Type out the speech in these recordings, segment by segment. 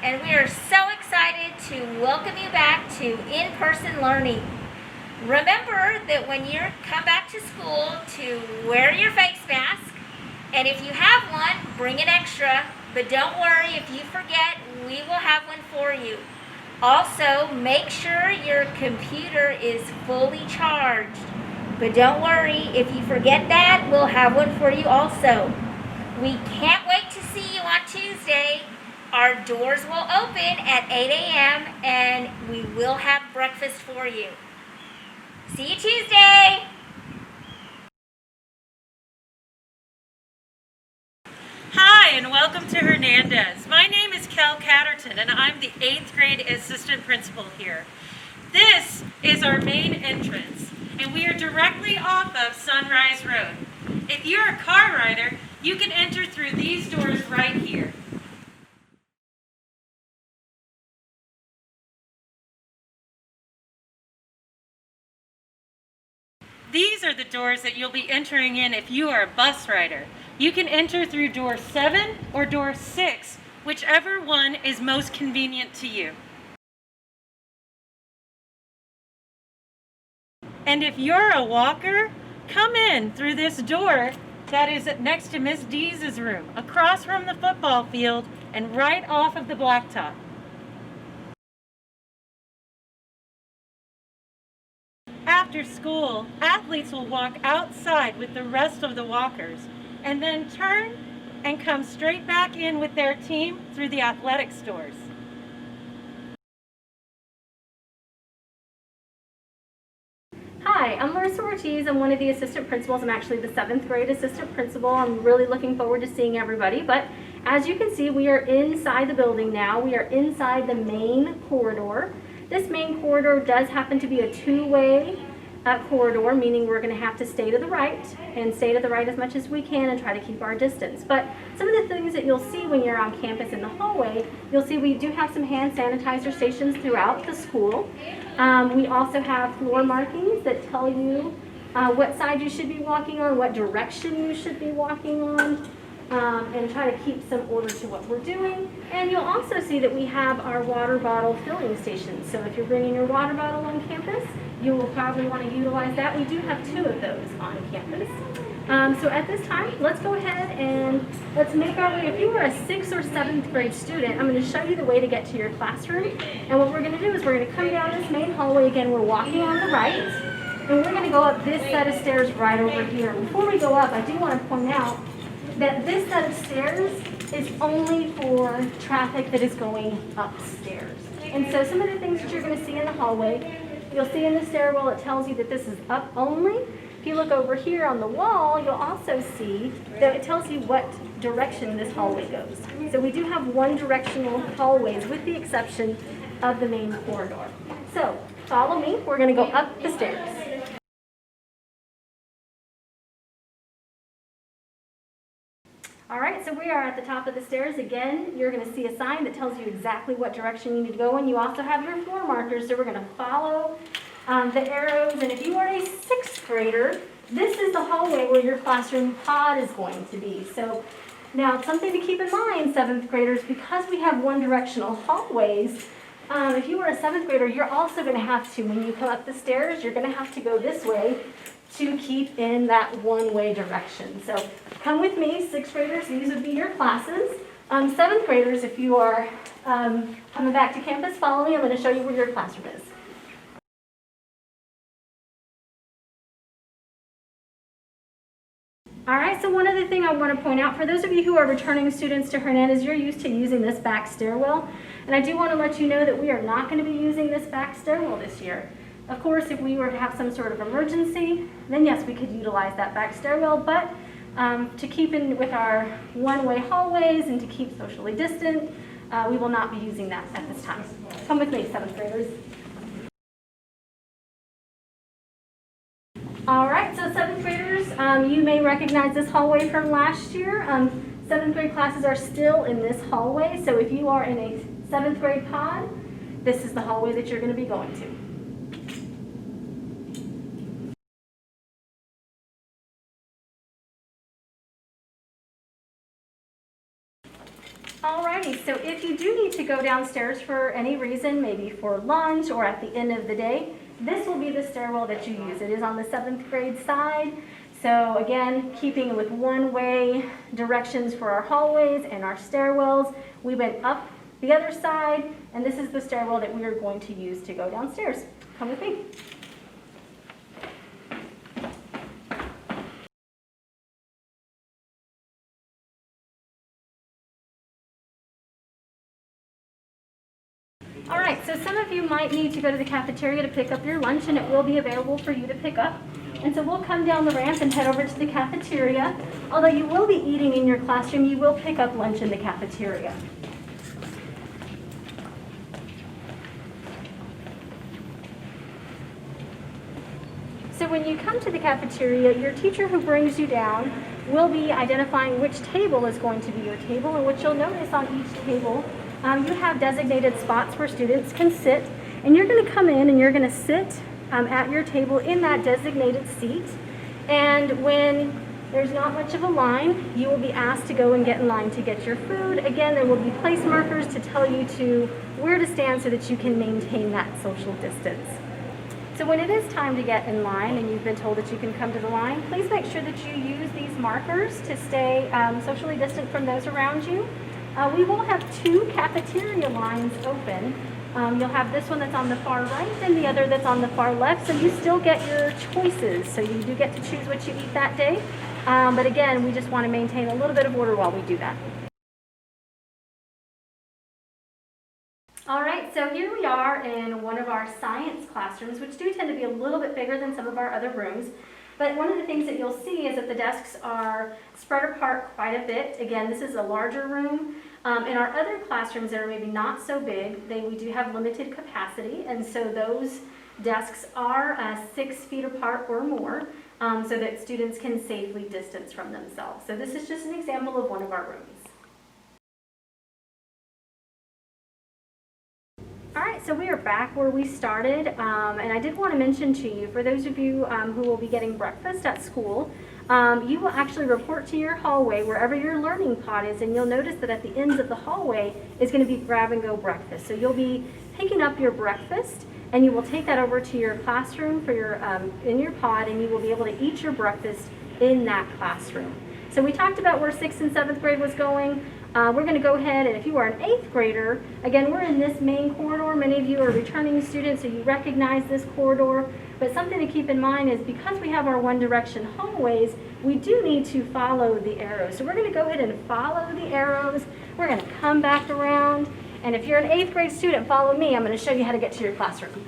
and we are so excited to welcome you back to in-person learning. Remember that when you come back to school to wear your face mask, and if you have one, bring an extra, but don't worry, if you forget, we will have one for you. Also, make sure your computer is fully charged, but don't worry, if you forget that, we'll have one for you also. We can't wait to see you on Tuesday. Our doors will open at 8 a.m. and we will have breakfast for you. See you Tuesday! Hi, and welcome to Hernandez. My name is Kel Catterton, and I'm the 8th grade assistant principal here. This is our main entrance, and we are directly off of Sunrise Road. If you're a car rider, you can enter through these doors right here. These are the doors that you'll be entering in if you are a bus rider. You can enter through door 7 or door 6, whichever one is most convenient to you. And if you're a walker, come in through this door that is next to Miss Deese's room, across from the football field and right off of the blacktop. After school, athletes will walk outside with the rest of the walkers and then turn and come straight back in with their team through the athletic stores. Hi, I'm Larissa Ortiz. I'm one of the assistant principals. I'm actually the 7th grade assistant principal. I'm really looking forward to seeing everybody. But as you can see, we are inside the building now. We are inside the main corridor. This main corridor does happen to be a two-way corridor, meaning we're going to have to stay to the right and stay to the right as much as we can and try to keep our distance. But some of the things that you'll see when you're on campus in the hallway, you'll see we do have some hand sanitizer stations throughout the school. We also have floor markings that tell you what side you should be walking on, what direction you should be walking on, and try to keep some order to what we're doing. And you'll also see that we have our water bottle filling stations. So if you're bringing your water bottle on campus, you will probably want to utilize that. We do have 2 of those on campus. So at this time, let's go ahead and let's make our way. If you are a 6th or 7th grade student, I'm going to show you the way to get to your classroom. And what we're going to do is we're going to come down this main hallway. Again, we're walking on the right. And we're going to go up this set of stairs right over here. Before we go up, I do want to point out that this set of stairs is only for traffic that is going upstairs. And so some of the things that you're going to see in the hallway, you'll see in the stairwell it tells you that this is up only. If you look over here on the wall, you'll also see that it tells you what direction this hallway goes. So we do have one directional hallways with the exception of the main corridor. So follow me, we're going to go up the stairs. All right, so we are at the top of the stairs. Again, you're going to see a sign that tells you exactly what direction you need to go in. You also have your floor markers, so we're going to follow the arrows. And if you are a 6th grader, this is the hallway where your classroom pod is going to be. So now something to keep in mind, 7th graders, because we have one directional hallways, if you are a 7th grader, you're also going to have to, when you come up the stairs, you're going to have to go this way to keep in that one-way direction. So come with me, 6th graders, these would be your classes. 7th graders, if you are coming back to campus, follow me. I'm going to show you where your classroom is. All right, so one other thing I want to point out, for those of you who are returning students to Hernandez, you're used to using this back stairwell. And I do want to let you know that we are not going to be using this back stairwell this year. Of course, if we were to have some sort of emergency, then yes, we could utilize that back stairwell, but to keep in with our one-way hallways and to keep socially distant, we will not be using that at this time. Come with me, 7th graders. All right, so 7th graders, you may recognize this hallway from last year. 7th grade classes are still in this hallway, so if you are in a 7th grade pod, this is the hallway that you're going to be going to. Alrighty, so if you do need to go downstairs for any reason, maybe for lunch or at the end of the day, this will be the stairwell that you use. It is on the 7th grade side. So again, keeping with one-way directions for our hallways and our stairwells, we went up the other side, and this is the stairwell that we are going to use to go downstairs. Come with me. All right, so some of you might need to go to the cafeteria to pick up your lunch, and it will be available for you to pick up. And so we'll come down the ramp and head over to the cafeteria. Although you will be eating in your classroom, you will pick up lunch in the cafeteria. So when you come to the cafeteria, your teacher who brings you down will be identifying which table is going to be your table, and what you'll notice on each table, you have designated spots where students can sit, and you're going to come in and you're going to sit at your table in that designated seat. And when there's not much of a line, you will be asked to go and get in line to get your food. Again, there will be place markers to tell you to where to stand so that you can maintain that social distance. So when it is time to get in line and you've been told that you can come to the line, please make sure that you use these markers to stay socially distant from those around you. We will have 2 cafeteria lines open. You'll have this one that's on the far right and the other that's on the far left, so you still get your choices. So you do get to choose what you eat that day. But again, we just want to maintain a little bit of order while we do that. All right, so here we are in one of our science classrooms, which do tend to be a little bit bigger than some of our other rooms. But one of the things that you'll see is that the desks are spread apart quite a bit. Again, this is a larger room. In our other classrooms that are maybe not so big, we do have limited capacity, and so those desks are 6 feet apart or more, so that students can safely distance from themselves. So this is just an example of one of our rooms. All right, so we are back where we started, and I did want to mention to you, for those of you who will be getting breakfast at school, you will actually report to your hallway wherever your learning pod is, and you'll notice that at the ends of the hallway is going to be grab-and-go breakfast. So you'll be picking up your breakfast, and you will take that over to your classroom for your in your pod, and you will be able to eat your breakfast in that classroom. So we talked about where 6th and 7th grade was going. We're going to go ahead, and if you are an 8th grader, again, we're in this main corridor. Many of you are returning students, so you recognize this corridor. But something to keep in mind is because we have our One Direction hallways, we do need to follow the arrows. So we're going to go ahead and follow the arrows. We're going to come back around. And if you're an 8th grade student, follow me. I'm going to show you how to get to your classroom.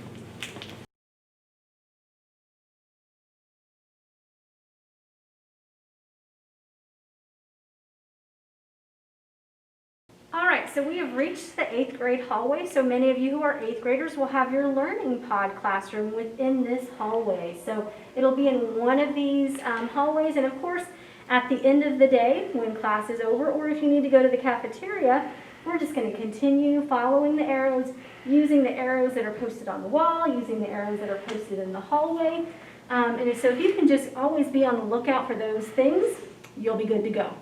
All right, so we have reached the 8th grade hallway. So many of you who are 8th graders will have your learning pod classroom within this hallway. So it'll be in one of these hallways. And of course, at the end of the day, when class is over, or if you need to go to the cafeteria, we're just going to continue following the arrows, using the arrows that are posted on the wall, using the arrows that are posted in the hallway. And so if you can just always be on the lookout for those things, you'll be good to go.